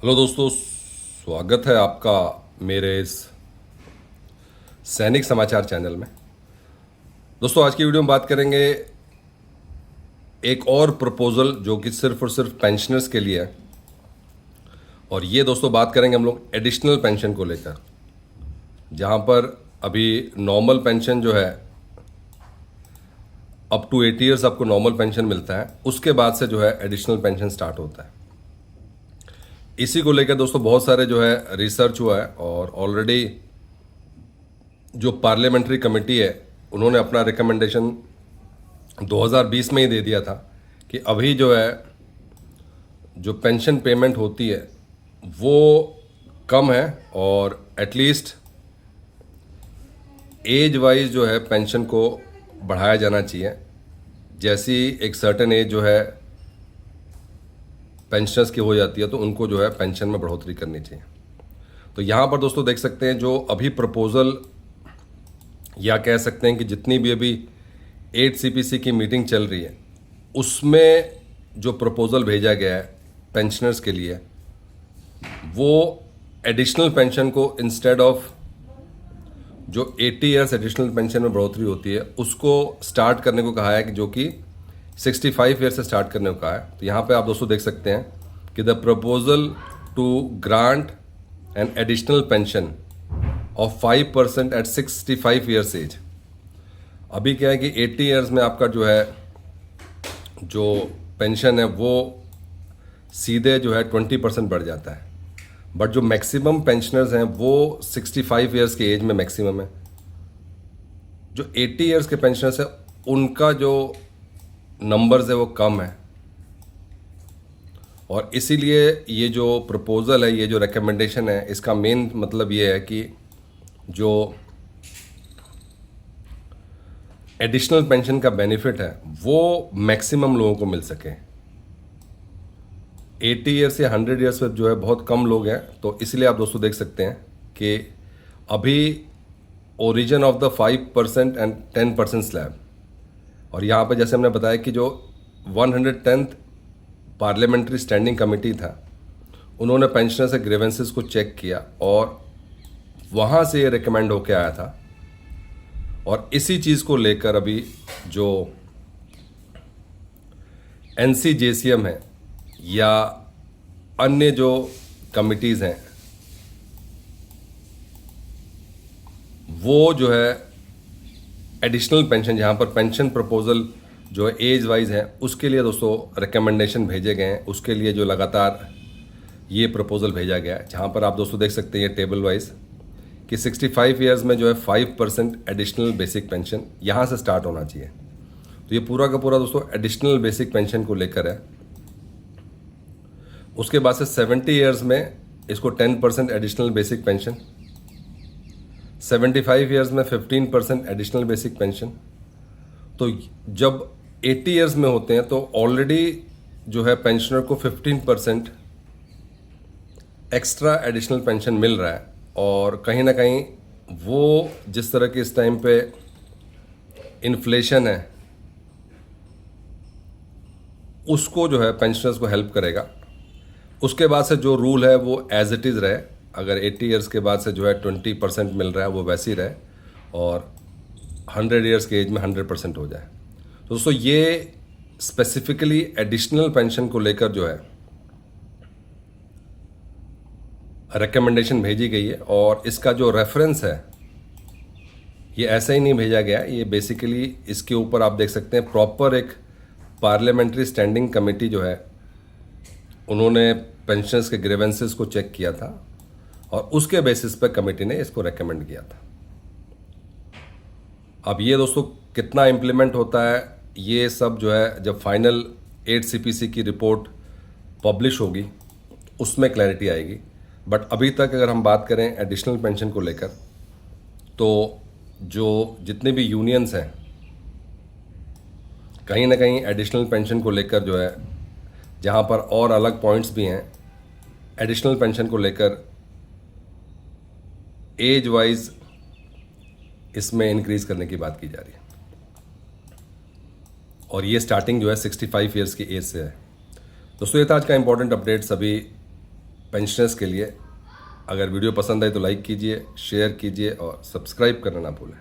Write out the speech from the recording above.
Hello दोस्तों, स्वागत है आपका मेरे इस सैनिक समाचार चैनल में। दोस्तों, आज की वीडियो में बात करेंगे एक और प्रपोज़ल जो कि सिर्फ और सिर्फ पेंशनर्स के लिए है। और ये दोस्तों बात करेंगे हम लोग एडिशनल पेंशन को लेकर, जहाँ पर अभी नॉर्मल पेंशन जो है अप टू 80 ईयर्स आपको नॉर्मल पेंशन मिलता है, उसके बाद से जो है एडिशनल पेंशन स्टार्ट होता है। इसी को लेकर दोस्तों बहुत सारे जो है रिसर्च हुआ है और ऑलरेडी जो पार्लियामेंट्री कमेटी है उन्होंने अपना रिकमेंडेशन 2020 में ही दे दिया था कि अभी जो है जो पेंशन पेमेंट होती है वो कम है और एटलीस्ट एज वाइज जो है पेंशन को बढ़ाया जाना चाहिए। जैसी एक सर्टेन एज जो है पेंशनर्स की हो जाती है तो उनको जो है पेंशन में बढ़ोतरी करनी चाहिए। तो यहाँ पर दोस्तों देख सकते हैं जो अभी प्रपोज़ल, या कह सकते हैं कि जितनी भी अभी 8 CPC की मीटिंग चल रही है उसमें जो प्रपोज़ल भेजा गया है पेंशनर्स के लिए, वो एडिशनल पेंशन को इंस्टेड ऑफ जो 80 ईयर्स एडिशनल पेंशन में बढ़ोतरी होती है उसको स्टार्ट करने को कहा है, कि जो कि 65 ईयर से स्टार्ट करने को कहा है। तो यहाँ पे आप दोस्तों देख सकते हैं कि the proposal to grant an additional pension of 5% at 65 years age. अभी क्या है कि 80 ईयर्स में आपका जो है जो पेंशन है वो सीधे जो है 20% बढ़ जाता है, बट जो मैक्सिमम पेंशनर्स हैं वो 65 ईयर्स की एज में मैक्सिमम है। जो 80 ईयर्स के पेंशनर्स हैं उनका जो नंबर्स है वो कम है, और इसीलिए ये जो प्रपोज़ल है, ये जो रिकमेंडेशन है, इसका मेन मतलब ये है कि जो एडिशनल पेंशन का बेनिफिट है वो मैक्सिमम लोगों को मिल सके। 80 ईयर्स या 100 ईयर्स में जो है बहुत कम लोग हैं, तो इसलिए आप दोस्तों देख सकते हैं कि अभी origin of the 5% and 10% slab, और यहाँ पर जैसे हमने बताया कि जो 110th पार्लियामेंट्री स्टैंडिंग कमेटी था उन्होंने पेंशनर से ग्रीवेंसेस को चेक किया और वहाँ से ये रिकमेंड होके आया था। और इसी चीज़ को लेकर अभी जो NCJCM है या अन्य जो कमिटीज़ हैं वो जो है एडिशनल पेंशन, जहाँ पर पेंशन प्रपोजल जो है एज वाइज है उसके लिए दोस्तों रिकमेंडेशन भेजे गए हैं। उसके लिए जो लगातार ये प्रपोजल भेजा गया है, जहाँ पर आप दोस्तों देख सकते हैं ये टेबल वाइज कि 65 ईयर्स में जो है 5% एडिशनल बेसिक पेंशन यहाँ से स्टार्ट होना चाहिए। तो ये पूरा का पूरा दोस्तों एडिशनल बेसिक पेंशन को लेकर है। उसके बाद से 70 ईयर्स में इसको 10% एडिशनल बेसिक पेंशन, 75 ईयर्स में 15% एडिशनल बेसिक पेंशन। तो जब 80 ईयर्स में होते हैं तो ऑलरेडी जो है पेंशनर को 15% एक्स्ट्रा एडिशनल पेंशन मिल रहा है, और कहीं ना कहीं वो जिस तरह के इस टाइम पे इन्फ्लेशन है उसको जो है पेंशनर्स को हेल्प करेगा। उसके बाद से जो रूल है वो एज इट इज़ रहे, अगर 80 ईयर्स के बाद से जो है 20% मिल रहा है वो वैसे ही रहे, और 100 ईयर्स के एज में 100% हो जाए। तो दोस्तों ये स्पेसिफिकली एडिशनल पेंशन को लेकर जो है रिकमेंडेशन भेजी गई है, और इसका जो रेफरेंस है ये ऐसा ही नहीं भेजा गया। ये बेसिकली इसके ऊपर आप देख सकते हैं प्रॉपर एक पार्लियामेंट्री स्टैंडिंग कमेटी जो है उन्होंने पेंशनर्स के ग्रीवेंसेस को चेक किया था और उसके बेसिस पर कमेटी ने इसको रेकमेंड किया था। अब ये दोस्तों कितना इम्प्लीमेंट होता है ये सब जो है जब फाइनल 8 CPC की रिपोर्ट पब्लिश होगी उसमें क्लैरिटी आएगी। बट अभी तक अगर हम बात करें एडिशनल पेंशन को लेकर, तो जो जितने भी यूनियंस हैं कहीं ना कहीं एडिशनल पेंशन को लेकर जो है, जहाँ पर और अलग पॉइंट्स भी हैं एडिशनल पेंशन को लेकर, एज वाइज इसमें इंक्रीज करने की बात की जा रही है, और ये स्टार्टिंग जो है 65 ईयर्स की एज से है। दोस्तों ये था आज का इंपॉर्टेंट अपडेट। सभी पेंशनर्स के लिए। अगर वीडियो पसंद आए तो लाइक कीजिए, शेयर कीजिए और सब्सक्राइब करना ना भूलें।